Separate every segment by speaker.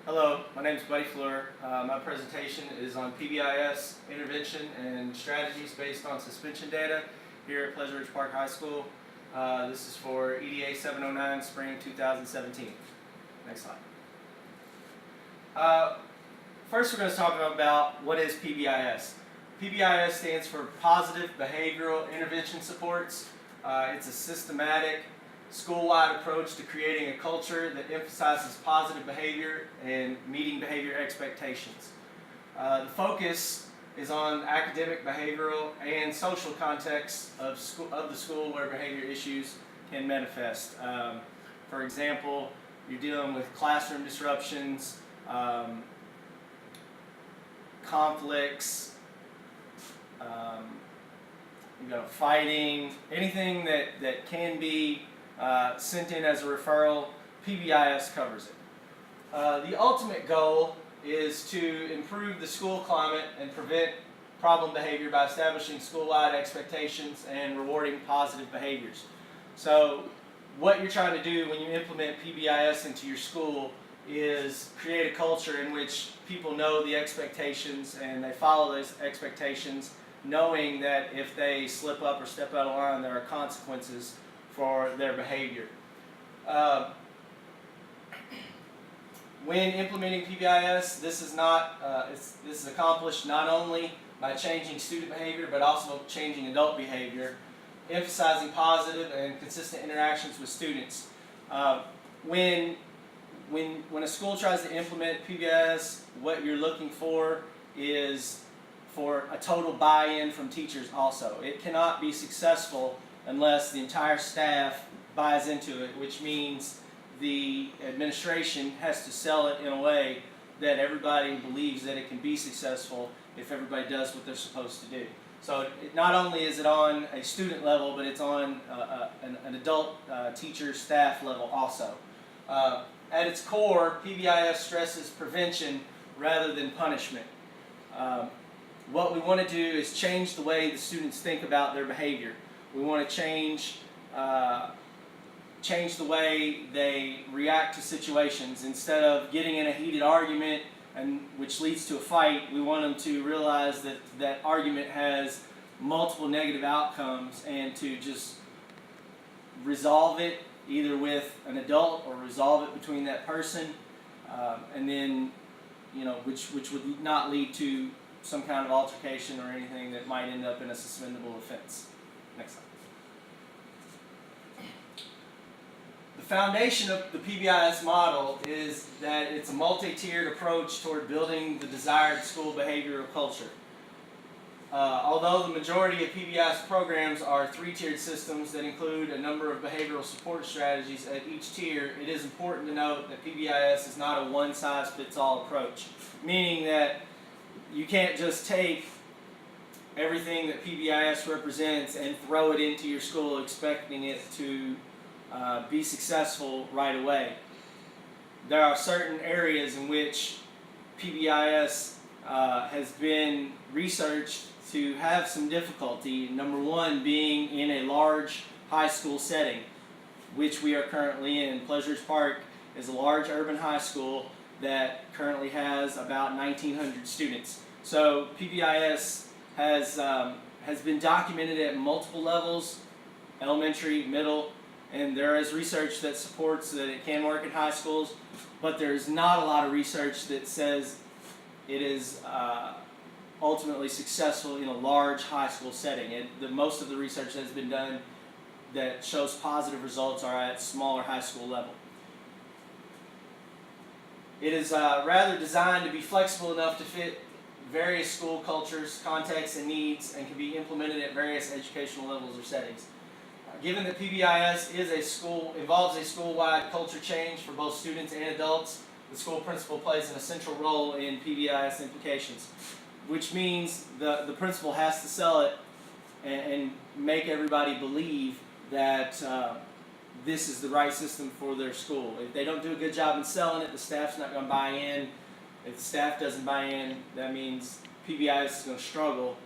Speaker 1: Hello, my name is Buddy Fleur. My presentation is on PBIS intervention and strategies based on suspension data here at Pleasant Ridge Park High School. This is for EDA 709 Spring 2017. Next slide. First we're going to talk about what is PBIS. PBIS stands for Positive Behavioral Intervention Supports. It's a systematic school-wide approach to creating a culture that emphasizes positive behavior and meeting behavior expectations. The focus is on academic, behavioral, and social contexts of the school where behavior issues can manifest. For example, you're dealing with classroom disruptions, conflicts, fighting, anything that can be sent in as a referral. PBIS covers it. The ultimate goal is to improve the school climate and prevent problem behavior by establishing school-wide expectations and rewarding positive behaviors. So what you're trying to do when you implement PBIS into your school is create a culture in which people know the expectations and they follow those expectations, knowing that if they slip up or step out of line, there are consequences for their behavior. When implementing PBIS, this is accomplished not only by changing student behavior, but also changing adult behavior, emphasizing positive and consistent interactions with students. When a school tries to implement PBIS, what you're looking for is for a total buy-in from teachers also. It cannot be successful unless the entire staff buys into it, which means the administration has to sell it in a way that everybody believes that it can be successful if everybody does what they're supposed to do. So not only is it on a student level, but it's on an adult teacher staff level also. At its core, PBIS stresses prevention rather than punishment. What we want to do is change the way the students think about their behavior. We want to change the way they react to situations. Instead of getting in a heated argument, which leads to a fight, we want them to realize that that argument has multiple negative outcomes, and to just resolve it either with an adult or resolve it between that person, and then which would not lead to some kind of altercation or anything that might end up in a suspendable offense. Next slide. The foundation of the PBIS model is that it's a multi-tiered approach toward building the desired school behavioral culture. Although the majority of PBIS programs are three-tiered systems that include a number of behavioral support strategies at each tier, it is important to note that PBIS is not a one-size-fits-all approach, meaning that you can't just take everything that PBIS represents and throw it into your school expecting it to be successful right away. There are certain areas in which PBIS has been researched to have some difficulty. Number one being in a large high school setting, which we are currently in. Pleasant Ridge Park is a large urban high school that currently has about 1,900 students. So PBIS has been documented at multiple levels, elementary, middle, and there is research that supports that it can work in high schools, but there's not a lot of research that says it is ultimately successful in a large high school setting. Most of the research that has been done that shows positive results are at smaller high school level. It is rather designed to be flexible enough to fit various school cultures, contexts, and needs, and can be implemented at various educational levels or settings. Given that PBIS involves a school-wide culture change for both students and adults, the school principal plays an essential role in PBIS implications, which means the principal has to sell it and make everybody believe that this is the right system for their school. If they don't do a good job in selling it, the staff's not going to buy in. If the staff doesn't buy in, that means PBIS is going to struggle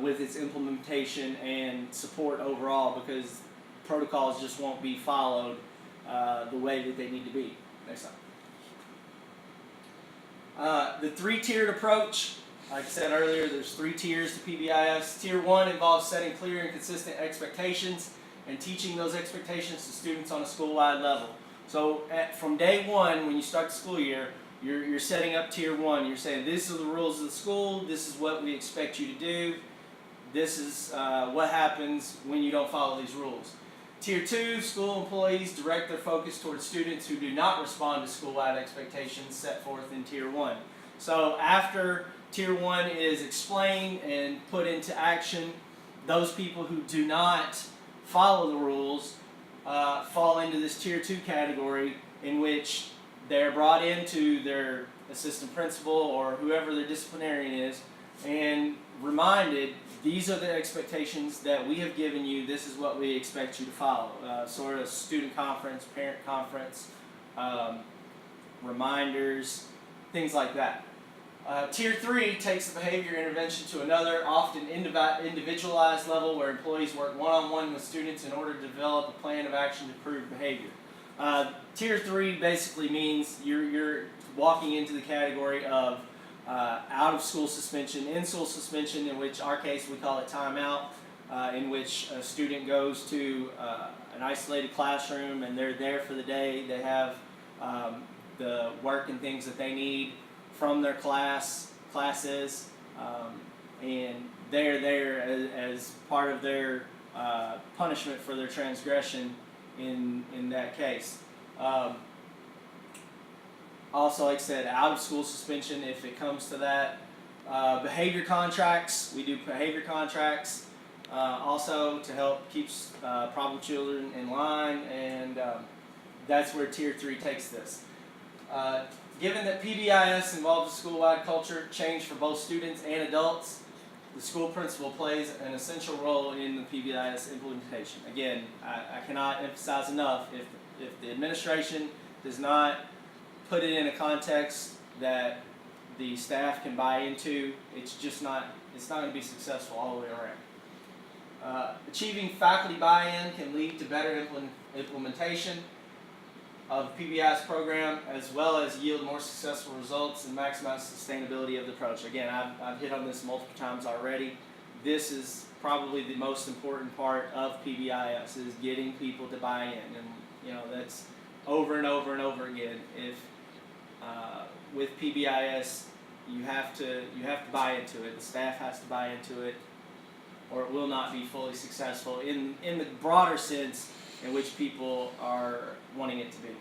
Speaker 1: with its implementation and support overall, because protocols just won't be followed the way that they need to be. Next slide. The three-tiered approach, like I said earlier, there's 3 tiers to PBIS. Tier 1 involves setting clear and consistent expectations and teaching those expectations to students on a school-wide level. So from day 1, when you start the school year, you're setting up Tier 1. You're saying, this are the rules of the school, this is what we expect you to do, this is what happens when you don't follow these rules. Tier 2, school employees direct their focus towards students who do not respond to school-wide expectations set forth in Tier 1. So after Tier 1 is explained and put into action, those people who do not follow the rules fall into this Tier 2 category, in which they're brought into their assistant principal or whoever their disciplinarian is and reminded, these are the expectations that we have given you, this is what we expect you to follow. Sort of student conference, parent conference, reminders, things like that. Tier 3 takes the behavior intervention to another, often individualized level, where employees work one-on-one with students in order to develop a plan of action to improve behavior. Tier 3 basically means you're walking into the category of out-of-school suspension, in-school suspension, in which our case we call it timeout, in which a student goes to an isolated classroom and they're there for the day. They have the work and things that they need from their classes, and they're there as part of their punishment for their transgression in that case. Also, like I said, out-of-school suspension if it comes to that. Behavior contracts, we do behavior contracts also to help keep problem children in line, and that's where Tier 3 takes this. Given that PBIS involves a school-wide culture change for both students and adults, the school principal plays an essential role in the PBIS implementation. Again, I cannot emphasize enough, if the administration does not put it in a context that the staff can buy into, it's not going to be successful all the way around. Achieving faculty buy-in can lead to better implementation of the PBIS program, as well as yield more successful results and maximize sustainability of the approach. Again, I've hit on this multiple times already. This is probably the most important part of PBIS, is getting people to buy in, and that's over and over and over again. If with PBIS, you have to buy into it. The staff has to buy into it, or it will not be fully successful in the broader sense in which people are wanting it to be.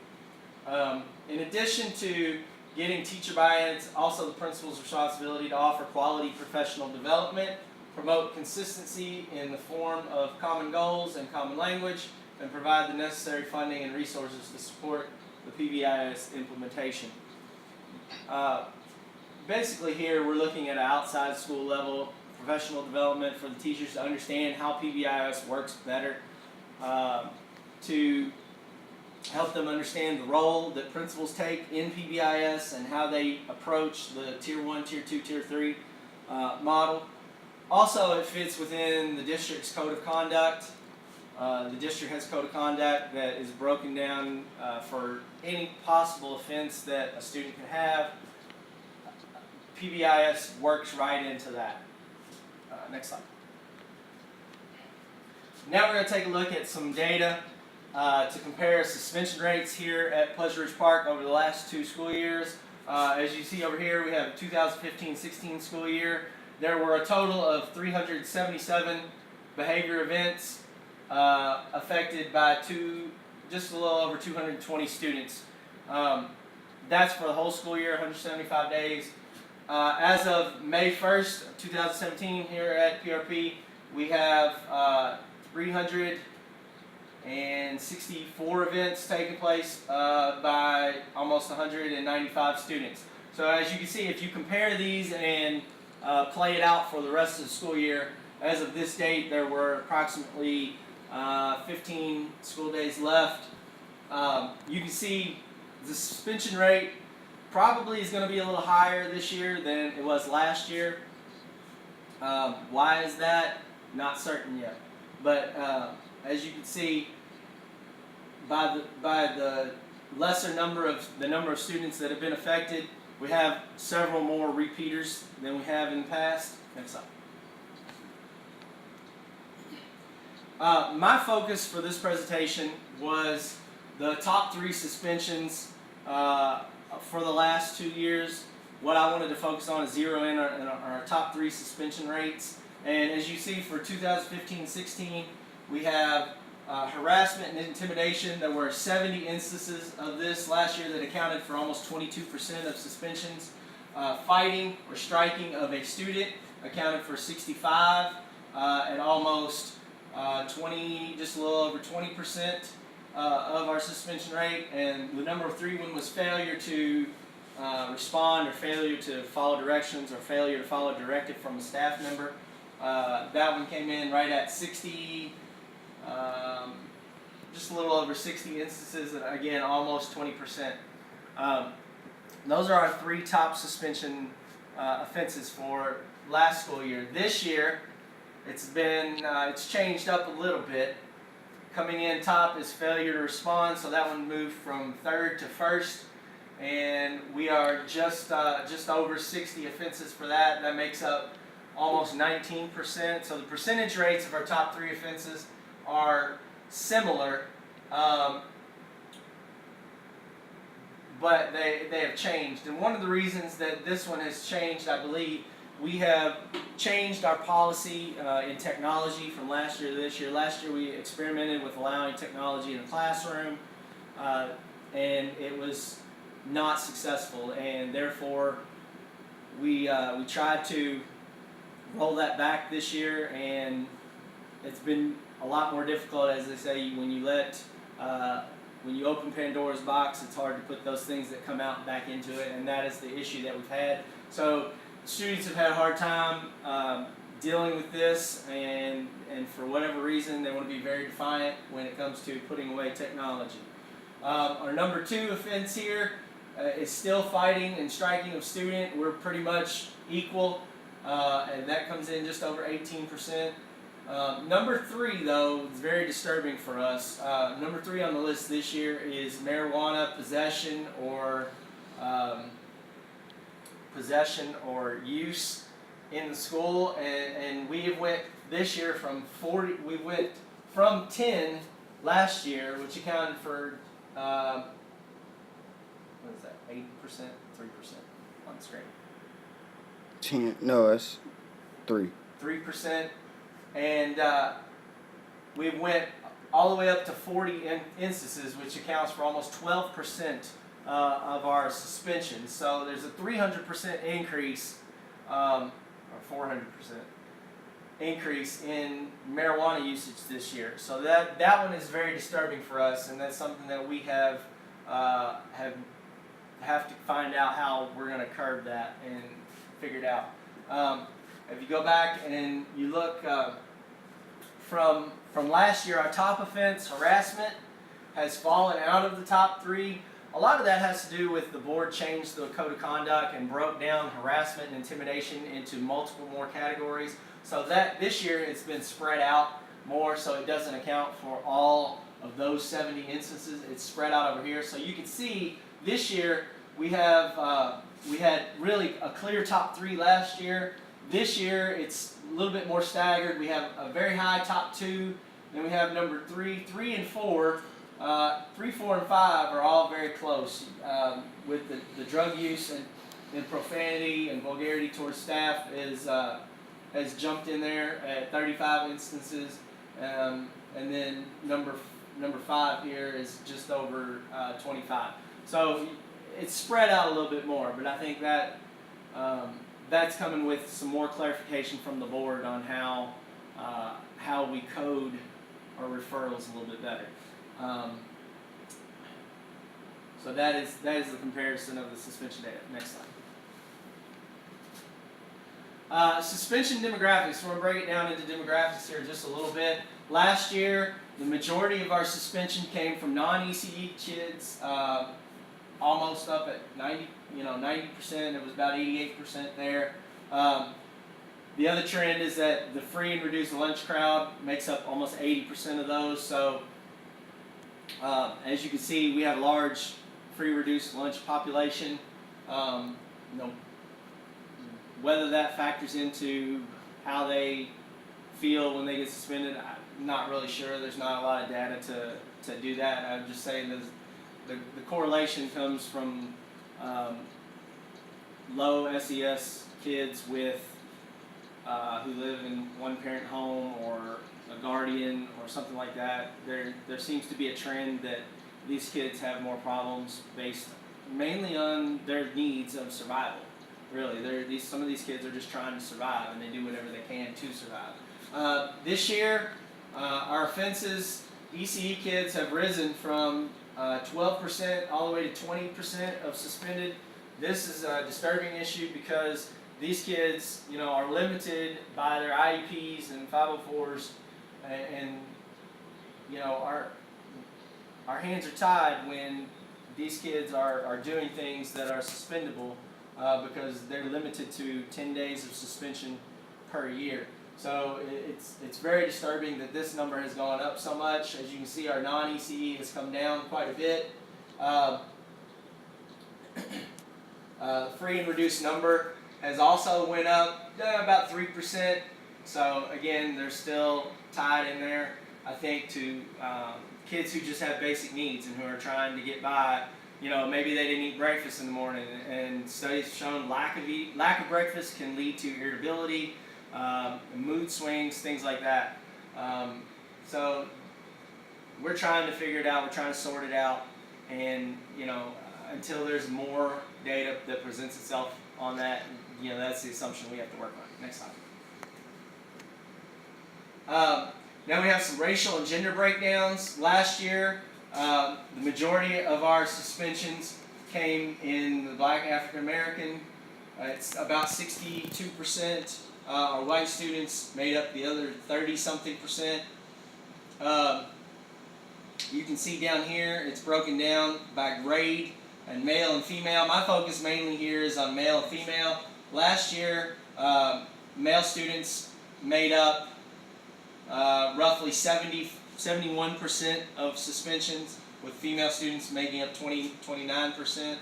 Speaker 1: In addition to getting teacher buy-in, it's also the principal's responsibility to offer quality professional development, promote consistency in the form of common goals and common language, and provide the necessary funding and resources to support the PBIS implementation. Basically here we're looking at an outside school level professional development for the teachers to understand how PBIS works better, to help them understand the role that principals take in PBIS and how they approach the Tier 1, Tier 2, Tier 3 model. Also, it fits within the district's code of conduct. The district has a code of conduct that is broken down for any possible offense that a student could have. PBIS works right into that. Next slide. Now we're going to take a look at some data to compare suspension rates here at Pleasure Ridge Park over the last 2 school years. As you see over here, we have 2015-16 school year. There were a total of 377 behavior events affected by just a little over 220 students. That's for the whole school year, 175 days. As of May 1st, 2017, here at PRP, we have 364 events taking place by almost 195 students. So as you can see, if you compare these and play it out for the rest of the school year, as of this date, there were approximately 15 school days left. You can see the suspension rate probably is going to be a little higher this year than it was last year. Why is that? Not certain yet. But as you can see, by the lesser number of students that have been affected, We have several more repeaters than we have in the past. Next slide. My focus for this presentation was the top 3 suspensions for the last 2 years. What I wanted to focus on is zero in our top 3 suspension rates. And as you see for 2015-16, we have harassment and intimidation. There were 70 instances of this last year that accounted for almost 22% of suspensions. Fighting or striking of a student accounted for 65 and almost 20, just a little over 20% of our suspension rate. And the number 3 one was failure to respond or failure to follow directions or failure to follow a directive from a staff member. That one came in right at 60, just a little over 60 instances, and again, almost 20%. Those are our 3 top suspension offenses for last school year. This year, it's changed up a little bit. Coming in top is failure to respond, so that one moved from 3rd to 1st, and we are just over 60 offenses for that. That makes up almost 19%. So the percentage rates of our top 3 offenses are similar, but they have changed. And one of the reasons that this one has changed, I believe, we have changed our policy in technology from last year to this year. Last year we experimented with allowing technology in the classroom, and it was not successful, and therefore we tried to roll that back this year, and it's been a lot more difficult. As they say, when you open Pandora's box, it's hard to put those things that come out back into it, and that is the issue that we've had. So students have had a hard time dealing with this, and for whatever reason, they want to be very defiant when it comes to putting away technology. Our number 2 offense here is still fighting and striking of student. We're pretty much equal, and that comes in just over 18%. Number 3, though, is very disturbing for us. Number 3 on the list this year is marijuana possession or use in the school, and we have went this year from 40. We went from 10 last year, which accounted for what is that? 8%, 3% on the screen.
Speaker 2: 10. No, that's 3.
Speaker 1: 3%, and we went all the way up to 40 instances, which accounts for almost 12% of our suspensions. So there's a 300% increase, or 400% increase in marijuana usage this year. So that one is very disturbing for us, and that's something that we have to find out how we're going to curb that and figure it out. If you go back and you look from last year, our top offense, harassment, has fallen out of the top 3. A lot of that has to do with the board changed the code of conduct and broke down harassment and intimidation into multiple more categories. So that this year it's been spread out more, so it doesn't account for all of those 70 instances. It's spread out over here. So you can see this year we had really a clear top 3 last year. This year it's a little bit more staggered. We have a very high top 2, then we have number 3, 3 and 4. 3, 4, and 5 are all very close with the drug use and profanity and vulgarity towards staff has jumped in there at 35 instances, and then number 5 here is just over 25. So it's spread out a little bit more, but I think that that's coming with some more clarification from the board on how we code our referrals a little bit better. So that is the comparison of the suspension data. Next slide. Suspension demographics. So we're going to break it down into demographics here just a little bit. Last year, the majority of our suspension came from non-ECE kids, almost up at 90%. It was about 88% there. The other trend is that the free and reduced lunch crowd makes up almost 80% of those. So as you can see, we have a large free reduced lunch population. you know, whether that factors into how they feel when they get suspended, I'm not really sure. There's not a lot of data to do that. I'm just saying that the correlation comes from low SES kids with who live in one-parent home or a guardian or something like that. There seems to be a trend that these kids have more problems based mainly on their needs of survival. Really, some of these kids are just trying to survive, and they do whatever they can to survive. This year, our offenses, ECE kids have risen from 12% all the way to 20% of suspended. This is a disturbing issue because these kids, you know, are limited by their IEPs and 504s, and you know, our hands are tied when these kids are doing things that are suspendable because they're limited to 10 days of suspension per year. So it's very disturbing that this number has gone up so much. As you can see, our non-ECE has come down quite a bit. Free and reduced number has also went up about 3%. So again, they're still tied in there, I think, to kids who just have basic needs and who are trying to get by. You know, maybe they didn't eat breakfast in the morning, and studies have shown lack of breakfast can lead to irritability, mood swings, things like that. So we're trying to figure it out. We're trying to sort it out, and you know, until there's more data that presents itself on that, you know, that's the assumption we have to work on. Next slide. Now we have some racial and gender breakdowns. Last year, the majority of our suspensions came in the Black African American. It's about 62%. Our white students made up the other 30-something%. You can see down here it's broken down by grade and male and female. My focus mainly here is on male and female. Last year, male students made up roughly 71% of suspensions, with female students making up 29%.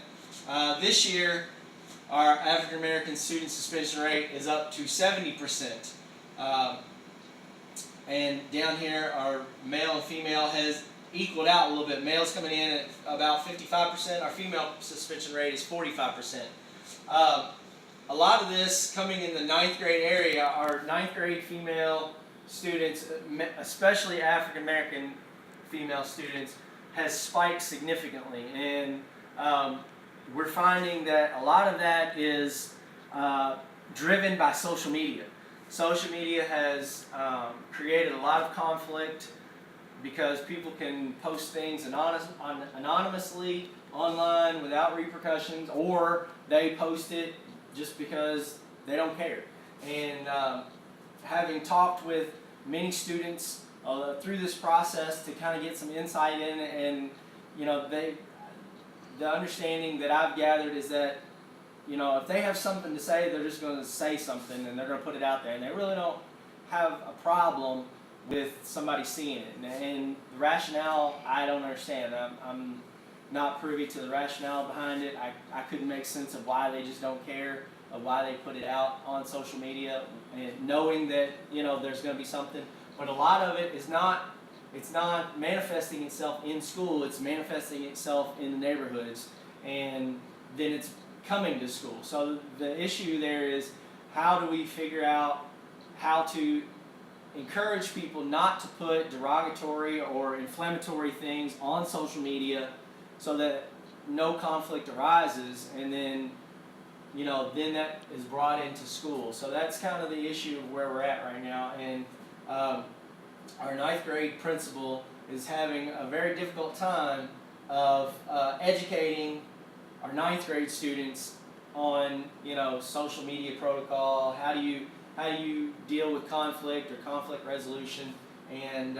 Speaker 1: This year, our African American student suspension rate is up to 70%. And down here, our male and female has equaled out a little bit. Males coming in at about 55%. Our female suspension rate is 45%. A lot of this coming in the 9th grade area. Our 9th grade female students, especially African American female students, has spiked significantly, and we're finding that a lot of that is driven by social media. Social media has created a lot of conflict because people can post things anonymously online without repercussions, or they post it just because they don't care. And having talked with many students through this process to kind of get some insight in, and you know, the understanding that I've gathered is that, you know, if they have something to say, they're just going to say something and they're going to put it out there, and they really don't have a problem with somebody seeing it. And the rationale, I don't understand. I'm not privy to the rationale behind it. I couldn't make sense of why they just don't care, of why they put it out on social media, and knowing that, you know, there's going to be something. But a lot of it is not, it's not manifesting itself in school, it's manifesting itself in the neighborhoods, and then it's coming to school. So the issue there is, how do we figure out how to encourage people not to put derogatory or inflammatory things on social media so that no conflict arises, and then, you know, then that is brought into school. So that's kind of the issue of where we're at right now. And our 9th grade principal is having a very difficult time of educating our 9th grade students on, you know, social media protocol. How do you deal with conflict or conflict resolution, and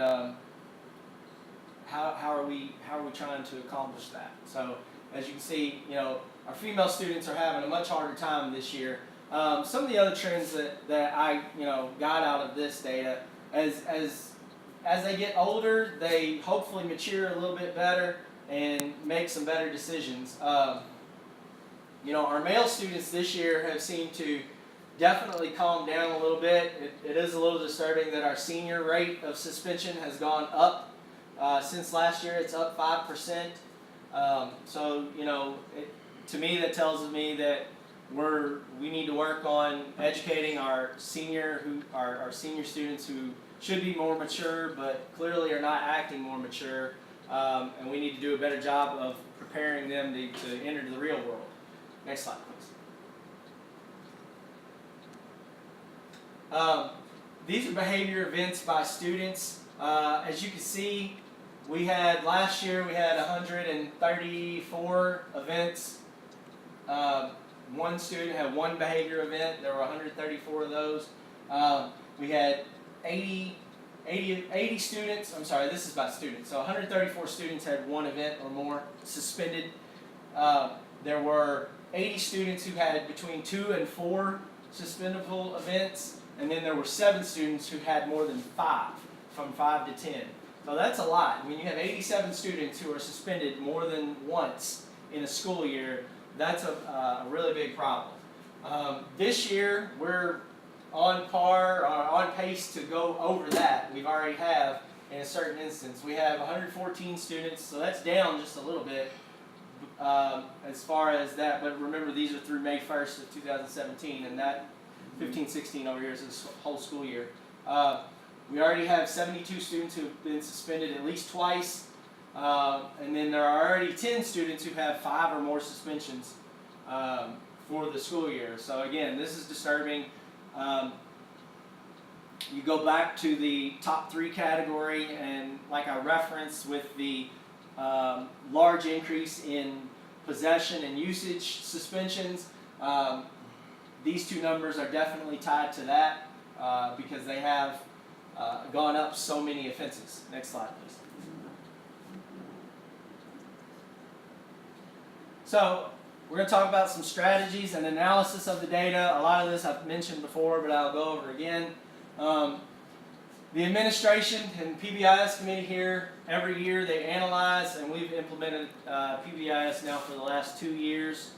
Speaker 1: how are we trying to accomplish that? So as you can see, you know, our female students are having a much harder time this year. Some of the other trends that I, you know, got out of this data, as they get older, they hopefully mature a little bit better and make some better decisions. Our male students this year have seemed to definitely calm down a little bit. It is a little disturbing that our senior rate of suspension has gone up since last year. It's up 5%. So to me that tells me that we need to work on educating our senior students who should be more mature but clearly are not acting more mature, and we need to do a better job of preparing them to enter the real world. Next slide, please. These are behavior events by students. As you can see, last year we had 134 events. One student had one behavior event. There were 134 of those. We had 80 students. I'm sorry, this is by students. So 134 students had one event or more suspended. There were 80 students who had between 2 and 4 suspendable events, and then there were 7 students who had more than 5, from 5 to 10. So that's a lot. When you have 87 students who are suspended more than once in a school year, that's a really big problem. This year, we're on pace to go over that. We already have, in a certain instance. We have 114 students, so that's down just a little bit as far as that. But remember, these are through May 1st of 2017, and that 15-16 over here is this whole school year. We already have 72 students who have been suspended at least twice. And then there are already 10 students who have 5 or more suspensions for the school year. So again, this is disturbing. You go back to the top 3 category, and like I referenced with the large increase in possession and usage suspensions, these 2 numbers are definitely tied to that because they have gone up so many offenses. Next slide, please. So we're going to talk about some strategies and analysis of the data. A lot of this I've mentioned before, but I'll go over again. The administration and PBIS committee here, every year they analyze, and we've implemented PBIS now for the last 2 years.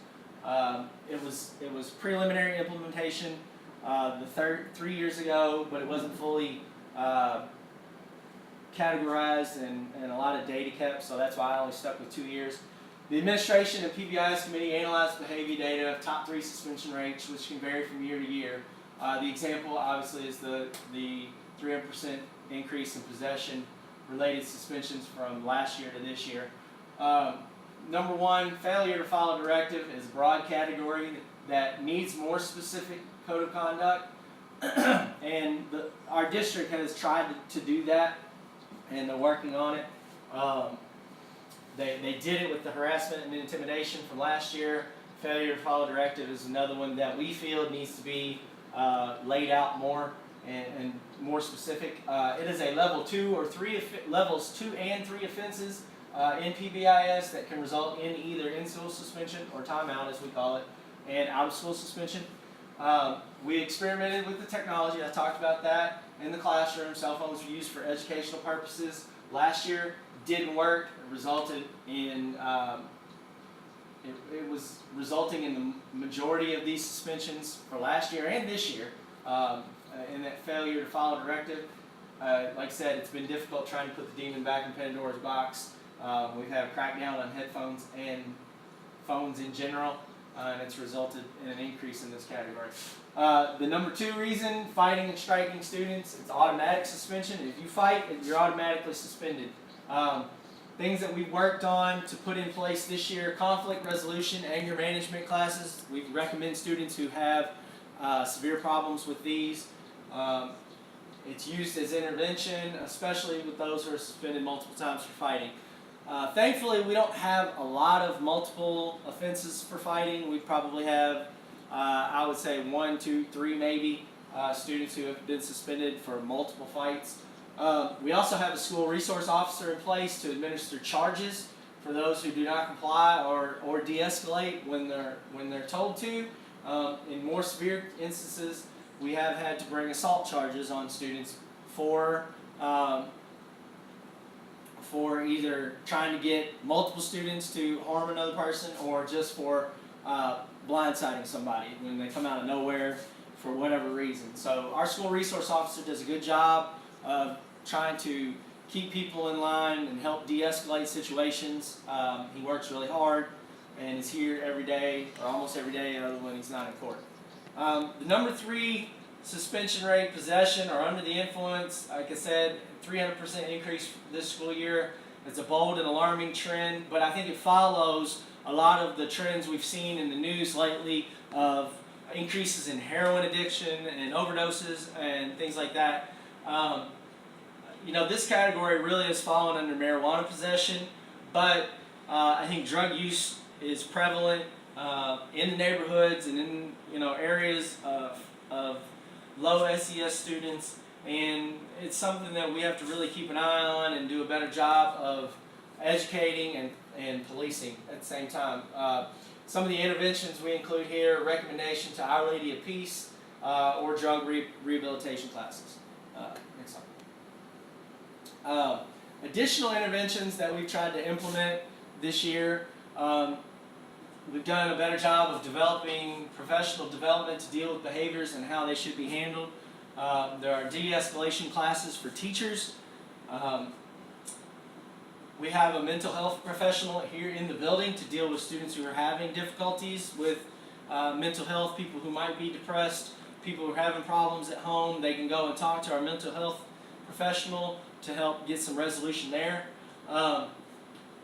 Speaker 1: It was preliminary implementation 3 years ago, but it wasn't fully categorized and a lot of data kept, so that's why I only stuck with 2 years. The administration and PBIS committee analyzed behavior data of top 3 suspension rates, which can vary from year to year. The example, obviously, is the 300% increase in possession-related suspensions from last year to this year. Number 1, failure to follow directive is a broad category that needs more specific code of conduct, and our district has tried to do that, and they're working on it. They did it with the harassment and intimidation from last year. Failure to follow directive is another one that we feel needs to be laid out more and more specific. It is a levels 2 and 3 offenses in PBIS that can result in either in-school suspension or timeout, as we call it, and out-of-school suspension. We experimented with the technology. I talked about that in the classroom. Cell phones were used for educational purposes. Last year didn't work. It resulted in it was resulting in the majority of these suspensions for last year and this year in that failure to follow directive. Like I said, it's been difficult trying to put the demon back in Pandora's box. We've had a crackdown on headphones and phones in general, and it's resulted in an increase in this category. The number 2 reason, fighting and striking students, it's automatic suspension. If you fight, you're automatically suspended. Things that we've worked on to put in place this year: conflict resolution, anger management classes. We recommend students who have severe problems with these. It's used as intervention, especially with those who are suspended multiple times for fighting. Thankfully, we don't have a lot of multiple offenses for fighting. We probably have, I would say, 1, 2, 3 maybe students who have been suspended for multiple fights. We also have a school resource officer in place to administer charges for those who do not comply or de-escalate when they're told to. In more severe instances, we have had to bring assault charges on students for either trying to get multiple students to harm another person or just for blindsiding somebody when they come out of nowhere for whatever reason. So our school resource officer does a good job of trying to keep people in line and help de-escalate situations. He works really hard and is here every day, or almost every day, other when he's not in court. The number 3 suspension rate, possession or under the influence, like I said, 300% increase this school year. It's a bold and alarming trend, but I think it follows a lot of the trends we've seen in the news lately of increases in heroin addiction and overdoses and things like that. This category really has fallen under marijuana possession, but I think drug use is prevalent in the neighborhoods and in areas of low SES students, and it's something that we have to really keep an eye on and do a better job of educating and policing at the same time. Some of the interventions we include here: recommendation to Our Lady of Peace or drug rehabilitation classes. Next slide. Additional interventions that we've tried to implement this year. We've done a better job of developing professional development to deal with behaviors and how they should be handled. There are de-escalation classes for teachers. We have a mental health professional here in the building to deal with students who are having difficulties with mental health, people who might be depressed, people who are having problems at home. They can go and talk to our mental health professional to help get some resolution there.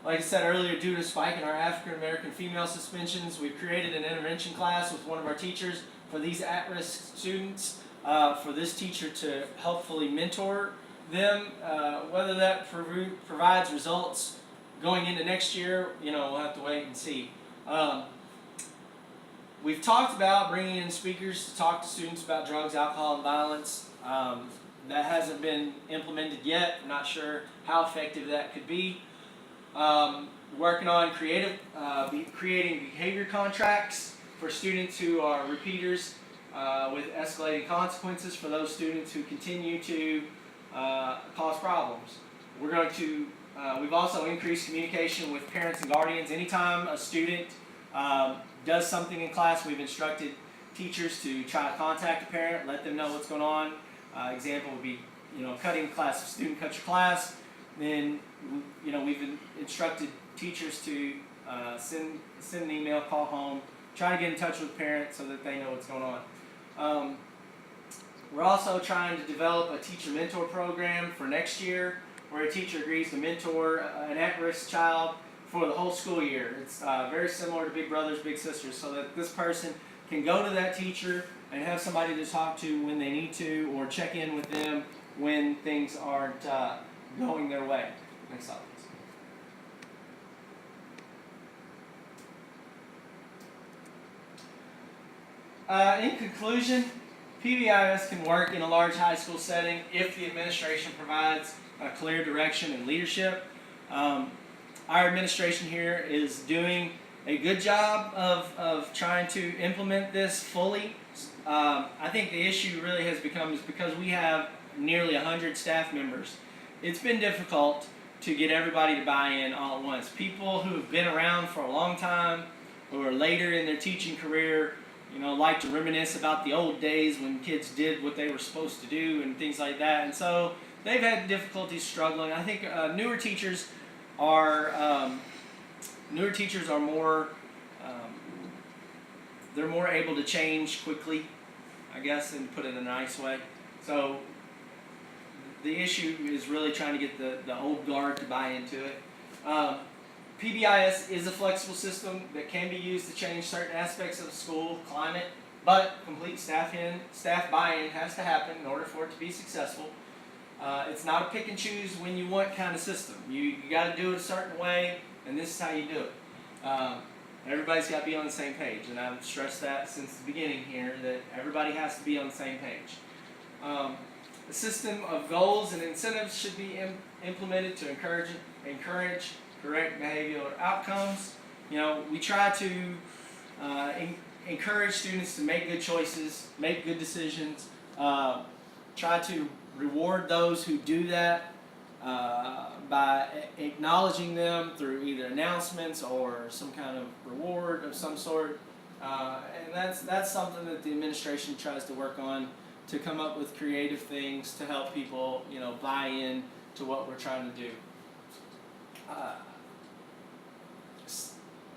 Speaker 1: Like I said earlier, due to a spike in our African American female suspensions, we've created an intervention class with one of our teachers for these at-risk students, for this teacher to helpfully mentor them. Whether that provides results going into next year, we'll have to wait and see. We've talked about bringing in speakers to talk to students about drugs, alcohol, and violence. That hasn't been implemented yet. I'm not sure how effective that could be. Working on creating behavior contracts for students who are repeaters with escalating consequences for those students who continue to cause problems. We've also increased communication with parents and guardians. Anytime a student does something in class, we've instructed teachers to try to contact a parent, let them know what's going on. Example would be, cutting class. If a student cuts your class, then we've instructed teachers to send an email, call home, try to get in touch with parents so that they know what's going on. We're also trying to develop a teacher mentor program for next year, where a teacher agrees to mentor an at-risk child for the whole school year. It's very similar to Big Brothers Big Sisters, so that this person can go to that teacher and have somebody to talk to when they need to, or check in with them when things aren't going their way. Next slide, please. In conclusion, PBIS can work in a large high school setting if the administration provides a clear direction and leadership. Our administration here is doing a good job of trying to implement this fully. I think the issue really has become is because we have nearly 100 staff members. It's been difficult to get everybody to buy in all at once. People who have been around for a long time, who are later in their teaching career, like to reminisce about the old days when kids did what they were supposed to do and things like that. And so they've had difficulties struggling. I think newer teachers are more they're more able to change quickly, I guess, and put it in a nice way. So the issue is really trying to get the old guard to buy into it. PBIS is a flexible system that can be used to change certain aspects of the school climate, but complete staff buy-in has to happen in order for it to be successful. It's not a pick and choose when you want kind of system. You got to do it a certain way, and this is how you do it. Everybody's got to be on the same page, and I've stressed that since the beginning here, that everybody has to be on the same page. A system of goals and incentives should be implemented to encourage correct behavioral outcomes. We try to encourage students to make good choices, make good decisions, try to reward those who do that by acknowledging them through either announcements or some kind of reward of some sort. And that's something that the administration tries to work on, to come up with creative things to help people, buy in to what we're trying to do.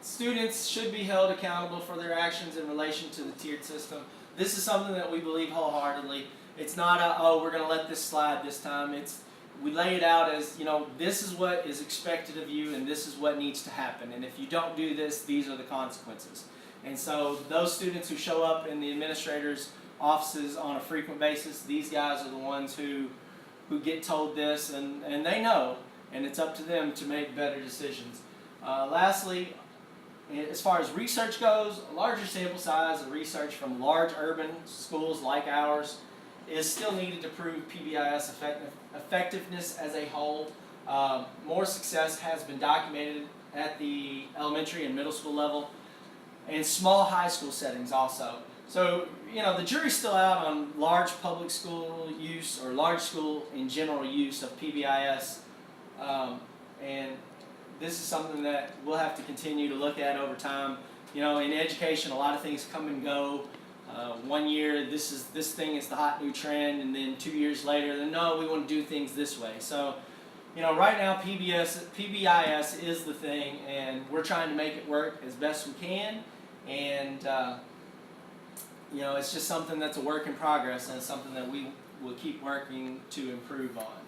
Speaker 1: Students should be held accountable for their actions in relation to the tiered system. This is something that we believe wholeheartedly. It's not we're going to let this slide this time. We lay it out as, this is what is expected of you and this is what needs to happen. And if you don't do this, these are the consequences. And so those students who show up in the administrator's offices on a frequent basis, these guys are the ones who get told this, and they know, and it's up to them to make better decisions. Lastly, as far as research goes, a larger sample size of research from large urban schools like ours is still needed to prove PBIS effectiveness as a whole. More success has been documented at the elementary and middle school level, and small high school settings also. So, the jury's still out on large public school use or large school in general use of PBIS, and this is something that we'll have to continue to look at over time. In education, a lot of things come and go. 1 year, this thing is the hot new trend, and then 2 years later, then no, we want to do things this way. So, right now PBIS is the thing, and we're trying to make it work as best we can. And it's just something that's a work in progress, and it's something that we will keep working to improve on.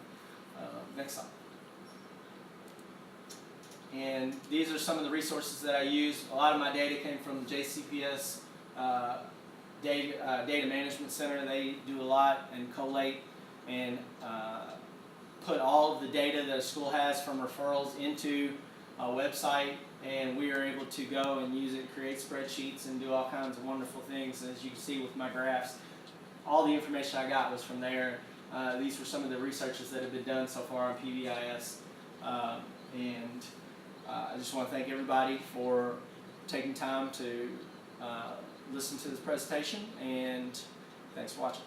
Speaker 1: Next slide. And these are some of the resources that I use. A lot of my data came from the JCPS Data Management Center. They do a lot and collate and put all of the data that a school has from referrals into a website, and we are able to go and use it, create spreadsheets, and do all kinds of wonderful things. As you can see with my graphs, all the information I got was from there. These were some of the researches that have been done so far on PBIS. And I just want to thank everybody for taking time to listen to this presentation, and thanks for watching.